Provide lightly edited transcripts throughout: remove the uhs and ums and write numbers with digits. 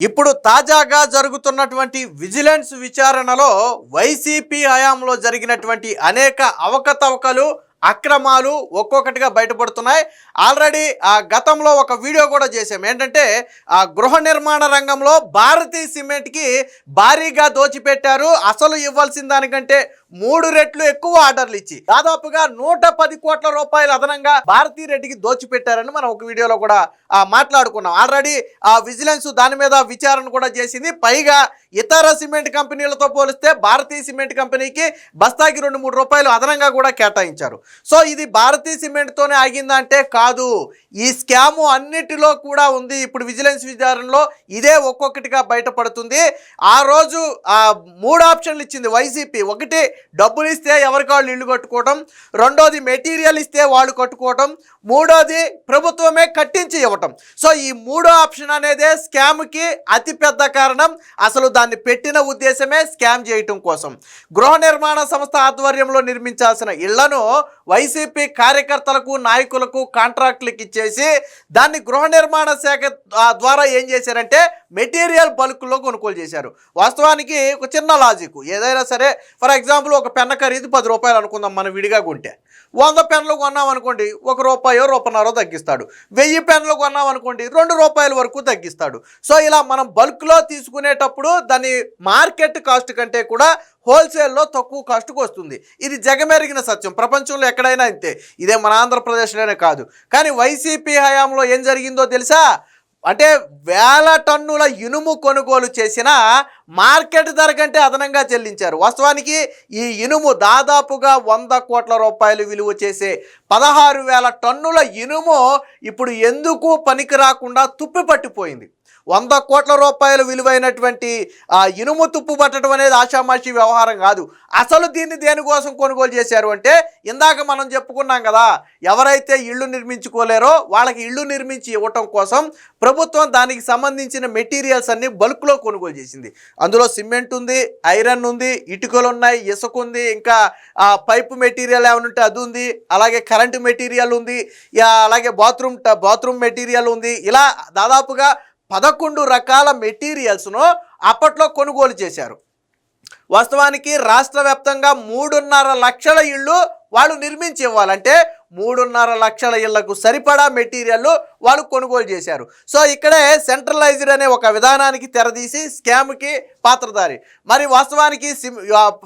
ఇప్పుడు తాజాగా జరుగుతున్నటువంటి విజిలెన్స్ విచారణలో వైసీపీ హయాంలో జరిగినటువంటి అనేక అవకతవకలు అక్రమాలు ఒక్కొక్కటిగా బయటపడుతున్నాయి. ఆల్రెడీ గతంలో ఒక వీడియో కూడా చేసాం. ఏంటంటే గృహ నిర్మాణ రంగంలో భారతీ సిమెంట్కి భారీగా దోచిపెట్టారు. అసలు ఇవ్వాల్సిన దానికంటే 3 రెట్లు ఎక్కువ ఆర్డర్లు ఇచ్చి దాదాపుగా 110 కోట్ల రూపాయలు అదనంగా భారతీ రెడ్డికి దోచిపెట్టారని మనం ఒక వీడియోలో కూడా మాట్లాడుకున్నాం. ఆల్రెడీ విజిలెన్స్ దాని మీద విచారణ కూడా చేసింది. పైగా ఇతర సిమెంట్ కంపెనీలతో పోలిస్తే భారతీ సిమెంట్ కంపెనీకి బస్తాకి 2-3 రూపాయలు అదనంగా కూడా కేటాయించారు. సో ఇది భారతీ సిమెంట్తోనే ఆగిందంటే కాదు, ఈ స్కాము అన్నిటిలో కూడా ఉంది. ఇప్పుడు విజిలెన్స్ విచారణలో ఇదే ఒక్కొక్కటిగా బయటపడుతుంది. ఆ రోజు 3 ఆప్షన్లు ఇచ్చింది వైసీపీ. ఒకటి, డబ్బులు ఇస్తే ఎవరికి వాళ్ళు ఇల్లు కట్టుకోవడం, రెండోది మెటీరియల్ ఇస్తే వాళ్ళు కట్టుకోవడం, మూడోది ప్రభుత్వమే కట్టించి ఇవ్వటం. సో ఈ 3వ ఆప్షన్ అనేదే స్కామ్కి అతిపెద్ద కారణం. అసలు దాన్ని పెట్టిన ఉద్దేశమే స్కామ్ చేయటం కోసం. గృహ నిర్మాణ సంస్థ ఆధ్వర్యంలో నిర్మించాల్సిన ఇళ్లను వైసీపీ కార్యకర్తలకు నాయకులకు కాంట్రాక్టులకు ఇచ్చేసి దాన్ని గృహ నిర్మాణ శాఖ ద్వారా ఏం చేశారంటే మెటీరియల్ బల్క్లో కొనుగోలు చేశారు. వాస్తవానికి ఒక చిన్న లాజిక్, ఏదైనా సరే ఫర్ ఎగ్జాంపుల్ ఒక పెన్న ఖరీదు 10 రూపాయలు అనుకుందాం, మనం విడిగా కొంటే 100 పెన్నులు కొన్నాం అనుకోండి, ₹1, ₹1.5 తగ్గిస్తాడు. 1000 పెన్నులు కొన్నాం అనుకోండి, ₹2 వరకు తగ్గిస్తాడు. సో ఇలా మనం బల్క్లో తీసుకునేటప్పుడు దాన్ని మార్కెట్ కాస్ట్ కంటే కూడా హోల్సేల్లో తక్కువ కాస్ట్కి వస్తుంది. ఇది జగమెరిగిన సత్యం, ప్రపంచంలో ఎక్కడైనా అంతే. ఇదే మన ఆంధ్రప్రదేశ్లోనే కాదు. కానీ వైసీపీ హయాంలో ఏం జరిగిందో తెలుసా? అంటే 1000 టన్నుల ఇనుము కొనుగోలు చేసిన మార్కెట్ ధర కంటే అదనంగా చెల్లించారు. వాస్తవానికి ఈ ఇనుము దాదాపుగా 100 కోట్ల రూపాయలు విలువ చేసే 16,000 టన్నుల ఇనుము ఇప్పుడు ఎందుకు పనికి రాకుండా తుప్పి పట్టిపోయింది. 100 కోట్ల రూపాయలు విలువైనటువంటి ఇనుము తుప్పు పట్టడం అనేది ఆషామాషి వ్యవహారం కాదు. అసలు దీన్ని దేనికోసం కొనుగోలు చేశారు అంటే, ఇందాక మనం చెప్పుకున్నాం కదా, ఎవరైతే ఇళ్ళు నిర్మించుకోలేరో వాళ్ళకి ఇళ్ళు నిర్మించి ఇవ్వటం కోసం ప్రభుత్వం దానికి సంబంధించిన మెటీరియల్స్ అన్ని బల్క్లో కొనుగోలు చేసింది. అందులో సిమెంట్ ఉంది, ఐరన్ ఉంది, ఇటుకలు ఉన్నాయి, ఇసుక ఉంది, ఇంకా పైపు మెటీరియల్ ఏమైనా ఉంటే అది ఉంది, అలాగే కరెంటు మెటీరియల్ ఉంది, అలాగే బాత్రూమ్ మెటీరియల్ ఉంది. ఇలా దాదాపుగా 11 రకాల మెటీరియల్స్ను అప్పట్లో కొనుగోలు చేశారు. వాస్తవానికి రాష్ట్ర వ్యాప్తంగా 3.5 లక్షల ఇళ్ళు వాళ్ళు నిర్మించి ఇవ్వాలంటే 3.5 లక్షల ఇళ్లకు సరిపడా మెటీరియల్ వాళ్ళు కొనుగోలు చేశారు. సో ఇక్కడే సెంట్రలైజ్డ్ అనే ఒక విధానానికి తెరదీసి స్కామ్కి పాత్రధారి. మరి వాస్తవానికి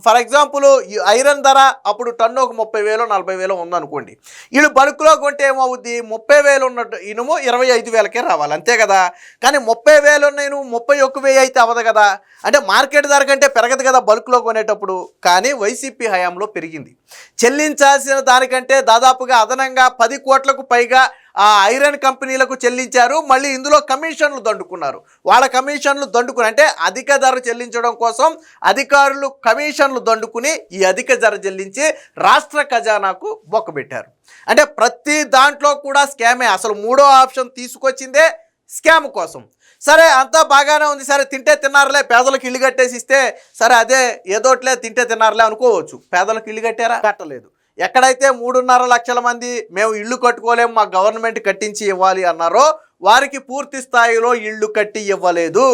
ఫర్ ఎగ్జాంపుల్ ఐరన్ ధర అప్పుడు టన్ను ఒక 30,000 40,000 ఉందనుకోండి. వీళ్ళు బల్క్లో కొంటే ఏమవుద్ది, 30,000 ఉన్న ఇనుము 25,000కే రావాలి, అంతే కదా. కానీ 30,000 ఉన్న ఇనుము 31,000 అయితే అవ్వదు కదా. అంటే మార్కెట్ ధర కంటే పెరగదు కదా బల్క్లో కొనేటప్పుడు. కానీ వైసీపీ హయాంలో పెరిగింది. చెల్లించాల్సిన దానికంటే దాదాపుగా అదనంగా 10 కోట్లకు పైగా ఐరన్ కంపెనీలకు చెల్లించారు. మళ్ళీ ఇందులో కమిషన్లు దండుకున్నారు. వాళ్ళ కమిషన్లు దండుకుని అంటే అధిక ధర చెల్లించడం కోసం అధికారులు కమిషన్లు దండుకుని ఈ అధిక ధర చెల్లించి రాష్ట్ర ఖజానాకు బొక్కబెట్టారు. అంటే ప్రతి దాంట్లో కూడా స్కామే. అసలు 3వ ఆప్షన్ తీసుకొచ్చిందే స్కామ్ కోసం. సరే అంతా బాగానే ఉంది, సరే తింటే తిన్నారులే, పేదలకు ఇల్లు కట్టేసి ఇస్తే సరే అదే ఏదోట్లే తింటే తిన్నారులే అనుకోవచ్చు. పేదలకు ఇల్లు కట్టారా? కట్టలేదు. ఎక్కడైతే 3.5 లక్షల మంది మేము ఇల్లు కట్టుకోలేము, మా గవర్నమెంట్ కట్టించి ఇవ్వాలి అన్నారో వారికి పూర్తి స్థాయిలో ఇళ్ళు కట్టి ఇవ్వలేదు.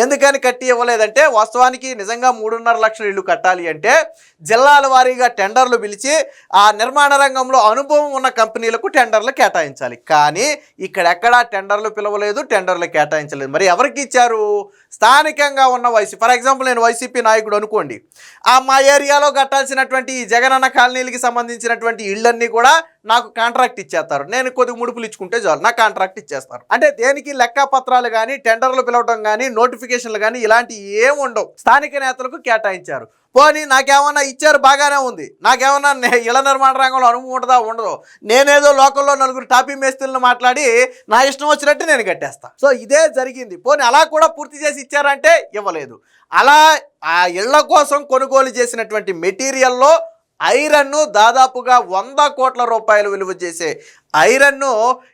ఎందుకని కట్టి ఇవ్వలేదంటే, వాస్తవానికి నిజంగా 3.5 లక్షల ఇళ్ళు కట్టాలి అంటే జిల్లాల వారీగా టెండర్లు పిలిచి ఆ నిర్మాణ రంగంలో అనుభవం ఉన్న కంపెనీలకు టెండర్లు కేటాయించాలి. కానీ ఇక్కడెక్కడా టెండర్లు పిలవలేదు, టెండర్లు కేటాయించలేదు. మరి ఎవరికి ఇచ్చారు? స్థానికంగా ఉన్న ఫర్ ఎగ్జాంపుల్ నేను వైసీపీ నాయకుడు అనుకోండి, మా ఏరియాలో కట్టాల్సినటువంటి ఈ జగనన్న కాలనీలకి సంబంధించినటువంటి ఇళ్ళన్నీ కూడా నాకు కాంట్రాక్ట్ ఇచ్చేస్తారు. నేను కొద్దిగా ముడుపులు ఇచ్చుకుంటే చాలు, నాకు కాంట్రాక్ట్ ఇచ్చేస్తారు. అంటే దేనికి లెక్కపత్రాలు కానీ, టెండర్లు పిలవటం కానీ, నోటిఫికేషన్లు కానీ ఇలాంటి ఏం ఉండవు. స్థానిక నేతలకు కేటాయించారు. పోనీ నాకేమన్నా ఇచ్చారు, బాగానే ఉంది. నాకేమన్నా ఇళ్ల నిర్మాణ రంగంలో అనుభవం ఉంటుందా? ఉండదు. నేనేదో లోకల్లో 4 టాపీ మేస్త్రులను మాట్లాడి నా ఇష్టం వచ్చినట్టు నేను కట్టేస్తా. సో ఇదే జరిగింది. పోనీ అలా కూడా పూర్తి చేసి ఇచ్చారంటే ఇవ్వలేదు. అలా ఆ ఇళ్ల కోసం కొనుగోలు చేసినటువంటి మెటీరియల్లో ఐరన్ను దాదాపుగా 100 కోట్ల రూపాయలు విలువ చేసే ఐరన్ను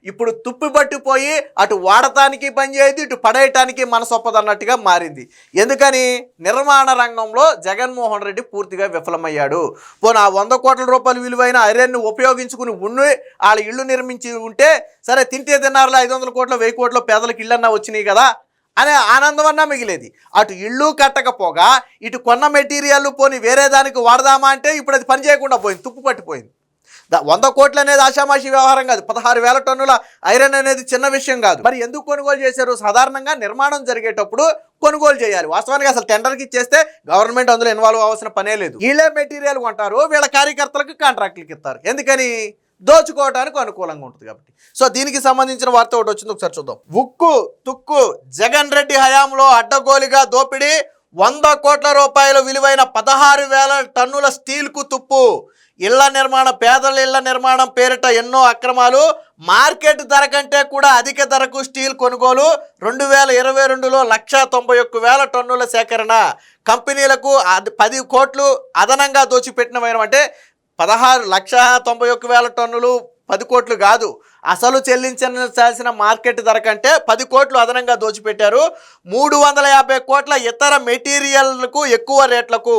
ఇప్పుడు తుప్పిపట్టిపోయి అటు వాడటానికి పనిచేయదు, ఇటు పడేయటానికి మనసొప్పదన్నట్టుగా మారింది. ఎందుకని? నిర్మాణ రంగంలో జగన్మోహన్ రెడ్డి పూర్తిగా విఫలమయ్యాడు. పోనీ ఆ 100 కోట్ల రూపాయలు విలువైన ఐరన్ను ఉపయోగించుకుని వాళ్ళ ఇళ్ళు నిర్మించి ఉంటే సరే తింటే తిన్నారులే, 500 కోట్లు 1000 కోట్లు పేదలకు ఇళ్ళన్నా వచ్చినాయి కదా అనే ఆనందమన్నా మిగిలేది. అటు ఇళ్ళు కట్టకపోగా ఇటు కొన్న మెటీరియల్ పోని వేరే దానికి వాడదామా అంటే ఇప్పుడు అది పని చేయకుండా పోయింది, తుప్పు పట్టిపోయింది. 100 కోట్లు అనేది ఆషామాషి వ్యవహారం కాదు. 16,000 టన్నుల ఐరన్ అనేది చిన్న విషయం కాదు. మరి ఎందుకు కొనుగోలు చేశారు? సాధారణంగా నిర్మాణం జరిగేటప్పుడు కొనుగోలు చేయాలి. వాస్తవానికి అసలు టెండర్కి ఇచ్చేస్తే గవర్నమెంట్ అందులో ఇన్వాల్వ్ అవ్వాల్సిన పనే లేదు. వీళ్ళే మెటీరియల్ కొంటారు, వీళ్ళ కార్యకర్తలకు కాంట్రాక్టులకు ఇస్తారు. ఎందుకని? దోచుకోవడానికి అనుకూలంగా ఉంటుంది కాబట్టి. సో దీనికి సంబంధించిన వార్త ఒకటి వచ్చింది, ఒకసారి చూద్దాం. ఉక్కు తుక్కు జగన్ రెడ్డి హయాంలో అడ్డగోలుగా దోపిడీ, 100 కోట్ల రూపాయల విలువైన 16,000 టన్నుల స్టీల్కు తుప్పు. ఇళ్ల నిర్మాణం, పేదల ఇళ్ల నిర్మాణం పేరిట ఎన్నో అక్రమాలు, మార్కెట్ ధర కంటే కూడా అధిక ధరకు స్టీల్ కొనుగోలు, 2022లో 191,000 టన్నుల సేకరణ, కంపెనీలకు 10 కోట్లు అదనంగా దోచిపెట్టినవైన అంటే 1,91,000 టన్నులు 10 కోట్లు కాదు, అసలు చెల్లించాల్సిన మార్కెట్ ధర కంటే 10 కోట్లు అదనంగా దోచిపెట్టారు. 350 కోట్ల ఇతర మెటీరియల్లకు ఎక్కువ రేట్లకు,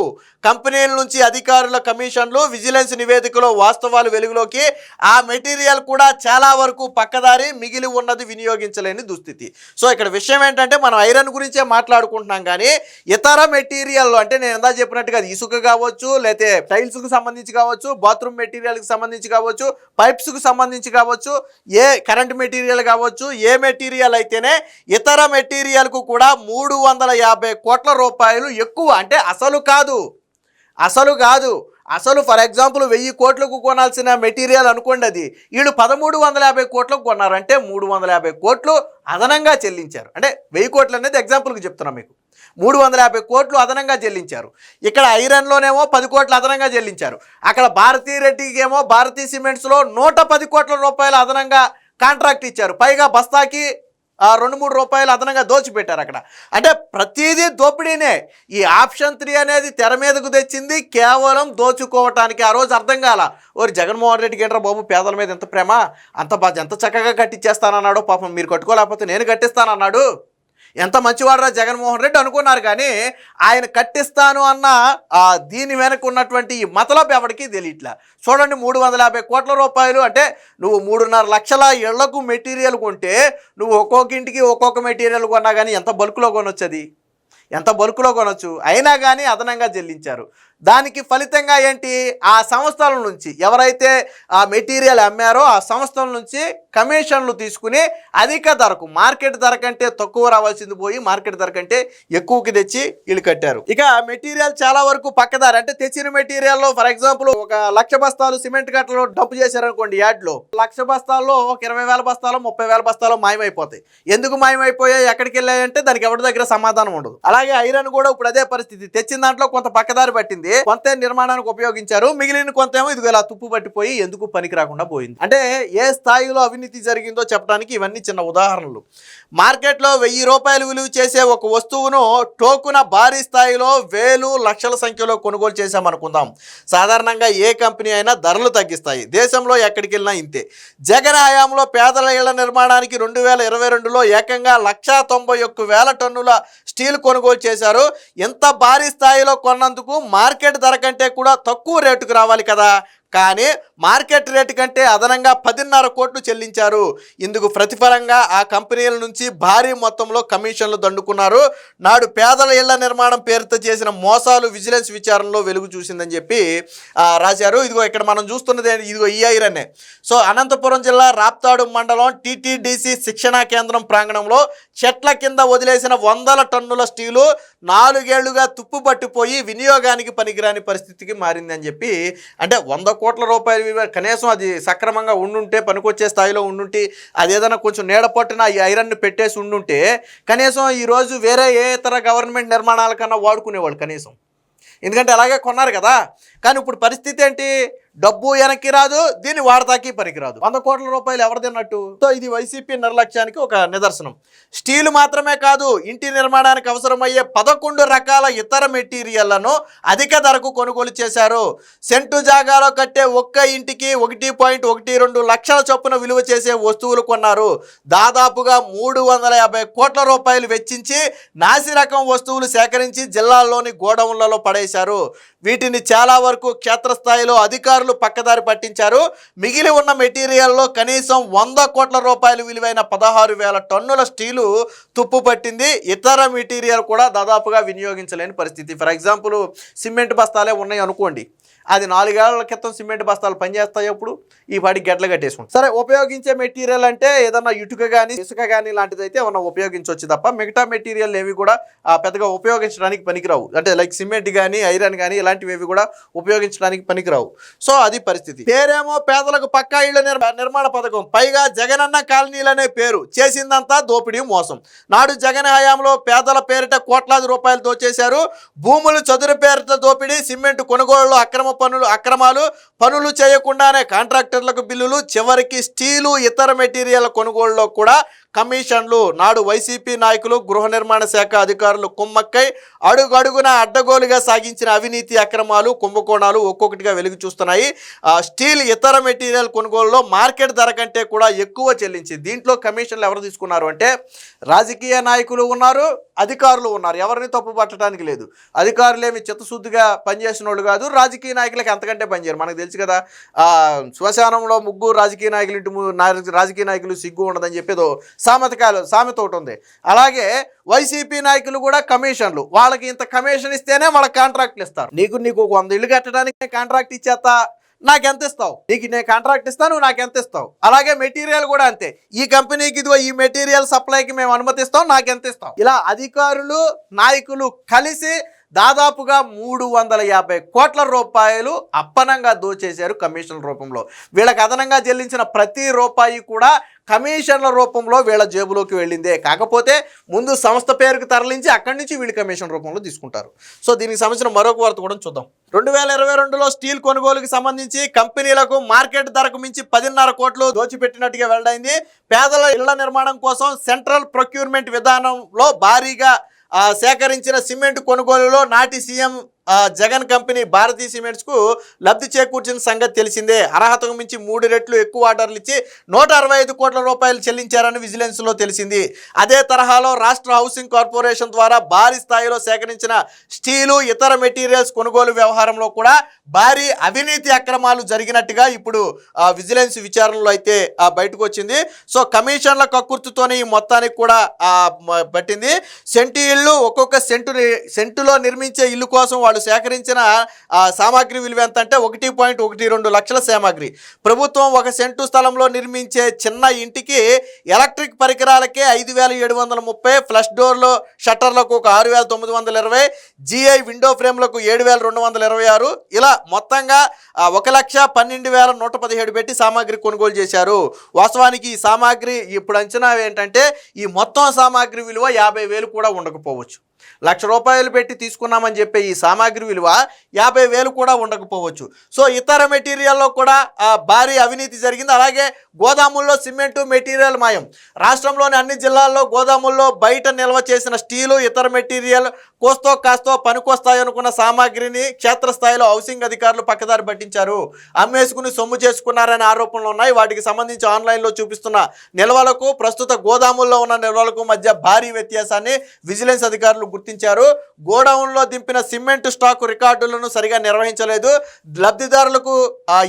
కంపెనీల నుంచి అధికారుల కమిషన్లు, విజిలెన్స్ నివేదికలో వాస్తవాలు వెలుగులోకి, ఆ మెటీరియల్ కూడా చాలా వరకు పక్కదారి మిగిలి ఉన్నది వినియోగించలేని దుస్థితి. సో ఇక్కడ విషయం ఏంటంటే మనం ఐరన్ గురించే మాట్లాడుకుంటున్నాం, కానీ ఇతర మెటీరియల్ అంటే నేను ఎందా చెప్పినట్టుగా ఇసుక కావచ్చు, లేకపోతే టైల్స్కు సంబంధించి కావచ్చు, బాత్రూమ్ మెటీరియల్కి సంబంధించి కావచ్చు, పైప్స్కు సంబంధించి కావచ్చు, ఏ కరెంట్ మెటీరియల్ కావచ్చు, ఏ మెటీరియల్ అయితేనే ఇతర మెటీరియల్కు కూడా 350 కోట్ల రూపాయలు ఎక్కువ. అంటే అసలు కాదు. అసలు ఫర్ ఎగ్జాంపుల్ 1000 కోట్లకు కొనాల్సిన మెటీరియల్ అనుకోండి, అది వీళ్ళు 1350 కోట్లకు కొన్నారు. అంటే 350 కోట్లు అదనంగా చెల్లించారు. అంటే 1000 కోట్లు అనేది ఎగ్జాంపుల్కి చెప్తున్నా మీకు, 350 కోట్లు అదనంగా చెల్లించారు. ఇక్కడ ఐరన్లోనేమో 10 కోట్లు అదనంగా చెల్లించారు. అక్కడ భారతీ రెడ్డికి ఏమో భారతీ సిమెంట్స్లో 110 కోట్ల రూపాయలు అదనంగా కాంట్రాక్ట్ ఇచ్చారు. పైగా బస్తాకి 2-3 రూపాయలు అదనంగా దోచిపెట్టారు అక్కడ. అంటే ప్రతిదీ దోపిడీనే. ఈ ఆప్షన్ 3 అనేది తెర మీదకు తెచ్చింది కేవలం దోచుకోవటానికి. ఆ రోజు అర్థం కాల, ఓరి జగన్మోహన్ రెడ్డికి ఏంట్రా బాబు పేదల మీద ఎంత ప్రేమ, ఎంత చక్కగా కట్టించేస్తానన్నాడు, పాపం మీరు కట్టుకోలేకపోతే నేను కట్టిస్తానన్నాడు, ఎంత మంచివాడరా జగన్మోహన్ రెడ్డి అనుకున్నారు. కానీ ఆయన కట్టిస్తాను అన్న దీని వెనక ఉన్నటువంటి ఈ మతలబ్ ఎవరికి తెలియట్లా. చూడండి, 350 కోట్ల రూపాయలు అంటే నువ్వు 3.5 లక్షల ఇళ్లకు మెటీరియల్ కొంటే నువ్వు ఒక్కొక్క ఇంటికి ఒక్కొక్క మెటీరియల్ కొన్నా కానీ ఎంత బల్క్లో కొనొచ్చు, అయినా కానీ అదనంగా చెల్లించారు. దానికి ఫలితంగా ఏంటి? ఆ సంస్థల నుంచి ఎవరైతే ఆ మెటీరియల్ అమ్మారో ఆ సంస్థల నుంచి కమిషన్లు తీసుకుని అధిక ధరకు, మార్కెట్ ధర కంటే తక్కువ రావాల్సింది పోయి మార్కెట్ ధర కంటే ఎక్కువకి తెచ్చి వీళ్ళు కట్టారు. ఇక మెటీరియల్ చాలా వరకు పక్కదారి. అంటే తెచ్చిన మెటీరియల్లో ఫర్ ఎగ్జాంపుల్ 1,00,000 బస్తాలు సిమెంట్ కట్టలు డంప్ చేశారనుకోండి యార్డ్లో, 1,00,000 బస్తాల్లో 20,000 బస్తాలు 30,000 బస్తాలు మాయమైపోతాయి. ఎందుకు మాయమైపోయాయి, ఎక్కడికి వెళ్ళాయంటే దానికి ఎవరి దగ్గర సమాధానం ఉండదు. అలాగే ఐరన్ కూడా ఇప్పుడు అదే పరిస్థితి. తెచ్చిన దాంట్లో కొంత పక్కదారి పట్టింది, కొంత నిర్మాణానికి ఉపయోగించారు, మిగిలిన కొంతేమో ఇదిగో ఇలా తుప్పు పట్టిపోయి ఎందుకు పనికి రాకుండా పోయింది. అంటే ఏ స్థాయిలో అవినీతి జరిగిందో చెప్పడానికి ఇవన్నీ చిన్న ఉదాహరణలు. మార్కెట్లో 1000 రూపాయలు విలువ చేసే ఒక వస్తువును టోకున భారీ స్థాయిలో వేలు లక్షల సంఖ్యలో కొనుగోలు చేశామనుకుందాం. సాధారణంగా ఏ కంపెనీ అయినా ధరలు తగ్గిస్తాయి, దేశంలో ఎక్కడికి వెళ్ళినా ఇంతే. జగన్ హయాంలో పేదల ఇళ్ల నిర్మాణానికి 2022లో ఏకంగా 191,000 టన్నుల స్టీల్ కొనుగోలు చేశారు. ఎంత భారీ స్థాయిలో కొన్నందుకు మార్కెట్ ధర కంటే కూడా తక్కువ రేటుకు రావాలి కదా, కానీ మార్కెట్ రేటు కంటే అదనంగా 10.5 కోట్లు చెల్లించారు. ఇందుకు ప్రతిఫలంగా ఆ కంపెనీల నుంచి భారీ మొత్తంలో కమిషన్లు దండుకున్నారు. నాడు పేదల ఇళ్ల నిర్మాణం పేరుతో చేసిన మోసాలు విజిలెన్స్ విచారణలో వెలుగు చూసిందని చెప్పి రాశారు. ఇదిగో ఇక్కడ మనం చూస్తున్నది ఇదిగో ఈ ఐరన్నే. సో అనంతపురం జిల్లా రాప్తాడు మండలం టీటీడీసీ శిక్షణా కేంద్రం ప్రాంగణంలో చెట్ల కింద వదిలేసిన 100 టన్నుల స్టీలు 4 ఏళ్లుగా తుప్పు పట్టిపోయి వినియోగానికి పనికిరాని పరిస్థితికి మారిందని చెప్పి, అంటే 100 కోట్ల రూపాయలు కనీసం అది సక్రమంగా ఉండుంటే, పనికొచ్చే స్థాయిలో ఉండుంటే, అదేదైనా కొంచెం నీడ పట్టిన ఈ ఐరన్ పెట్టేసి ఉండుంటే కనీసం ఈరోజు వేరే ఏ ఇతర గవర్నమెంట్ నిర్మాణాల కన్నా వాడుకునేవాళ్ళు కనీసం. ఎందుకంటే అలాగే కొన్నారు కదా. కానీ ఇప్పుడు పరిస్థితి ఏంటి? డబ్బు వెనక్కి రాదు, దీన్ని వాడతాకి పనికిరాదు. 100 కోట్ల రూపాయలు ఎవరు తిన్నట్టు? సో ఇది వైసీపీ నిర్లక్ష్యానికి ఒక నిదర్శనం. స్టీల్ మాత్రమే కాదు, ఇంటి నిర్మాణానికి అవసరమయ్యే 11 రకాల ఇతర మెటీరియల్లను అధిక ధరకు కొనుగోలు చేశారు. సెంటు జాగాలో కట్టే ఒక్క ఇంటికి 1.12 లక్షల చొప్పున విలువ చేసే వస్తువులు కొన్నారు. దాదాపుగా 350 కోట్ల రూపాయలు వెచ్చించి నాసి రకం వస్తువులు సేకరించి జిల్లాల్లోని గోడౌన్లలో పడేశారు. వీటిని చాలా వరకు క్షేత్రస్థాయిలో అధికారులు పక్కదారి పట్టించారు. మిగిలి ఉన్న మెటీరియల్లో కనీసం 100 కోట్ల రూపాయలు విలువైన 16,000 టన్నుల స్టీలు తుప్పు పట్టింది. ఇతర మెటీరియల్ కూడా దాదాపుగా వినియోగించలేని పరిస్థితి. ఫర్ ఎగ్జాంపుల్ సిమెంట్ బస్తాలే ఉన్నాయి అనుకోండి, అది 4 ఏళ్ల క్రితం సిమెంట్ బస్తాలు పనిచేస్తాయి, అప్పుడు ఈ పాటికి గడ్డలు కట్టేసుకుంటాం. సరే, ఉపయోగించే మెటీరియల్ అంటే ఏదన్నా ఇటుక కానీ ఇసుక కానీ లాంటిది అయితే ఏమన్నా ఉపయోగించవచ్చు తప్ప మిగతా మెటీరియల్ ఏవి కూడా పెద్దగా ఉపయోగించడానికి పనికిరావు. అంటే లైక్ సిమెంట్ కానీ ఐరన్ కానీ ఇలాంటివి ఏవి కూడా ఉపయోగించడానికి పనికిరావు. సో అది పరిస్థితి. పేరేమో పేదలకు పక్కా ఇళ్ల నిర్మాణ పథకం, పైగా జగనన్న కాలనీలనే పేరు, చేసిందంతా దోపిడీ మోసం. నాడు జగన్ హయాంలో పేదల పేరిట కోట్లాది రూపాయలు దోచేశారు. భూములు చదురు పేరిట దోపిడీ, సిమెంట్ కొనుగోళ్లు అక్రమాలు, పనులు చేయకుండానే కాంట్రాక్టర్లకు బిల్లులు, చివరికి స్టీలు ఇతర మెటీరియల్ కొనుగోలులో కూడా కమిషన్లు. నాడు వైసీపీ నాయకులు, గృహ నిర్మాణ శాఖ అధికారులు కుమ్మక్కై అడుగడుగున అడ్డగోలుగా సాగించిన అవినీతి అక్రమాలు, కుంభకోణాలు ఒక్కొక్కటిగా వెలుగు చూస్తున్నాయి. స్టీల్ ఇతర మెటీరియల్ కొనుగోలులో మార్కెట్ ధర కంటే కూడా ఎక్కువ చెల్లించింది. దీంట్లో కమిషన్లు ఎవరు తీసుకున్నారు అంటే రాజకీయ నాయకులు ఉన్నారు, అధికారులు ఉన్నారు. ఎవరిని తప్పు పట్టడానికి లేదు. అధికారులు ఏమి చిత్తశుద్ధిగా పనిచేసిన వాళ్ళు కాదు, రాజకీయ నాయకులకు అంతకంటే పనిచేయరు. మనకు తెలుసు కదా, శ్మశానంలో ముగ్గురు రాజకీయ నాయకులు ఇంటి రాజకీయ నాయకులు సిగ్గు ఉండదని చెప్పేదో సామెత ఒకటి ఉంది. అలాగే వైసీపీ నాయకులు కూడా కమిషన్లు, వాళ్ళకి ఇంత కమిషన్ ఇస్తేనే వాళ్ళకి కాంట్రాక్ట్లు ఇస్తారు. నీకు 100 ఇళ్ళు కట్టడానికి కాంట్రాక్ట్ ఇచ్చేస్తా, నాకెంత ఇస్తావు, నీకు నేను కాంట్రాక్ట్ ఇస్తాను, నాకెంత ఇస్తావు. అలాగే మెటీరియల్ కూడా అంతే, ఈ కంపెనీకి ఇదిగో ఈ మెటీరియల్ సప్లైకి మేము అనుమతిస్తాం, నాకెంత ఇస్తాం. ఇలా అధికారులు నాయకులు కలిసి దాదాపుగా 350 కోట్ల రూపాయలు అప్పనంగా దోచేశారు కమిషన్ల రూపంలో. వీళ్ళకి అదనంగా చెల్లించిన ప్రతి రూపాయి కూడా కమిషన్ల రూపంలో వీళ్ళ జేబులోకి వెళ్ళిందే. కాకపోతే ముందు సంస్థ పేరుకు తరలించి అక్కడి నుంచి వీళ్ళు కమిషన్ రూపంలో తీసుకుంటారు. సో దీనికి సంబంధించిన మరొక వార్త కూడా చూద్దాం. 2022లో స్టీల్ కొనుగోలుకి సంబంధించి కంపెనీలకు మార్కెట్ ధరకు మించి 10.5 కోట్లు దోచిపెట్టినట్టుగా వెల్లడైంది. పేదల ఇళ్ల నిర్మాణం కోసం సెంట్రల్ ప్రొక్యూర్మెంట్ విధానంలో భారీగా సేకరించిన సిమెంట్ కొనుగోలులో నాటి సీఎం జగన్ కంపెనీ భారతీ సిమెంట్స్కు లబ్ధి చేకూర్చిన సంగతి తెలిసిందే. అర్హతకు మించి 3 రెట్లు ఎక్కువ ఆర్డర్లు ఇచ్చి 165 కోట్ల రూపాయలు చెల్లించారని విజిలెన్స్లో తెలిసింది. అదే తరహాలో రాష్ట్ర హౌసింగ్ కార్పొరేషన్ ద్వారా భారీ స్థాయిలో సేకరించిన స్టీలు ఇతర మెటీరియల్స్ కొనుగోలు వ్యవహారంలో కూడా భారీ అవినీతి అక్రమాలు జరిగినట్టుగా ఇప్పుడు విజిలెన్స్ విచారణలో అయితే బయటకు వచ్చింది. సో కమిషన్ల కక్కుర్తితోనే ఈ మొత్తానికి కూడా పట్టింది. సెంటు ఇళ్ళు, ఒక్కొక్క సెంటులో నిర్మించే ఇల్లు కోసం వాళ్ళు సేకరించిన సామాగ్రి విలువ ఎంత అంటే 1.12 లక్షల సామాగ్రి. ప్రభుత్వం 1 సెంటు స్థలంలో నిర్మించే చిన్న ఇంటికి ఎలక్ట్రిక్ పరికరాలకే 5,730, ఫ్లష్ డోర్లో షట్టర్లకు 6,920, జిఐ విండో ఫ్రేమ్లకు 7,226, ఇలా మొత్తంగా 1,12,117 పెట్టి సామాగ్రి కొనుగోలు చేశారు. వాస్తవానికి ఈ సామాగ్రి ఇప్పుడు అంచనా ఏంటంటే ఈ మొత్తం సామాగ్రి విలువ 50,000 కూడా ఉండకపోవచ్చు. ₹1,00,000 పెట్టి తీసుకున్నామని చెప్పే ఈ సామాగ్రి విలువ 50,000 కూడా ఉండకపోవచ్చు. సో ఇతర మెటీరియల్లో కూడా భారీ అవినీతి జరిగింది. అలాగే గోదాముల్లో సిమెంటు మెటీరియల్ మాయం. రాష్ట్రంలోని అన్ని జిల్లాల్లో గోదాముల్లో బయట నిల్వ చేసిన స్టీలు ఇతర మెటీరియల్ కోస్తో కాస్తో పనికొస్తాయనుకున్న సామాగ్రిని క్షేత్రస్థాయిలో హౌసింగ్ అధికారులు పక్కదారి పట్టించారు. అమ్మేసుకుని సొమ్ము చేసుకున్నారనే ఆరోపణలు ఉన్నాయి. వాటికి సంబంధించి ఆన్లైన్లో చూపిస్తున్న నిల్వలకు ప్రస్తుత గోదాముల్లో ఉన్న నిల్వలకు మధ్య భారీ వ్యత్యాసాన్ని విజిలెన్స్ అధికారులు గుర్తించారు. గోడౌన్లో దింపిన సిమెంట్ స్టాక్ రికార్డులను సరిగా నిర్వహించలేదు. లబ్ధిదారులకు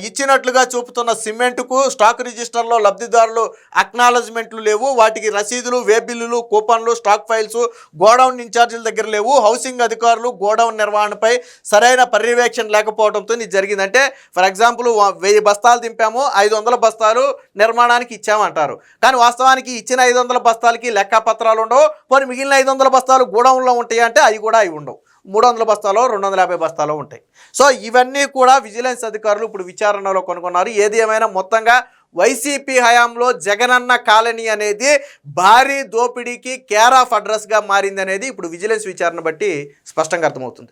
ఇచ్చినట్లుగా చూపుతున్న సిమెంటుకు స్టాక్ రిజిస్టర్లో లబ్ధిదారులు అక్నాలజ్మెంట్లు లేవు. వాటికి రసీదులు, వే బిల్లులు, కూపన్లు, స్టాక్ ఫైల్స్ గోడౌన్ ఇన్ఛార్జీల దగ్గర లేవు. హౌసింగ్ అధికారులు గోడౌన్ నిర్వహణపై సరైన పర్యవేక్షణ లేకపోవడంతో ఇది జరిగిందంటే, ఫర్ ఎగ్జాంపుల్ 1000 బస్తాలు దింపాము, 500 బస్తాలు నిర్మాణానికి ఇచ్చామంటారు. కానీ వాస్తవానికి ఇచ్చిన 500 బస్తాలకి లెక్కపత్రాలు ఉండవు. పోనీ మిగిలిన 500 బస్తాలు గోడౌన్లో ఉంటాయి అంటే అవి కూడా అవి ఉండవు. 300 బస్తాలో 250 బస్తాలో ఉంటాయి. సో ఇవన్నీ కూడా విజిలెన్స్ అధికారులు ఇప్పుడు విచారణలో కనుగొన్నారు. ఏది ఏమైనా మొత్తంగా వైసీపీ హయాంలో జగనన్న కాలనీ అనేది భారీ దోపిడీకి కేర్ ఆఫ్ అడ్రస్గా మారింది అనేది ఇప్పుడు విజిలెన్స్ విచారణ బట్టి స్పష్టంగా అర్థమవుతుంది.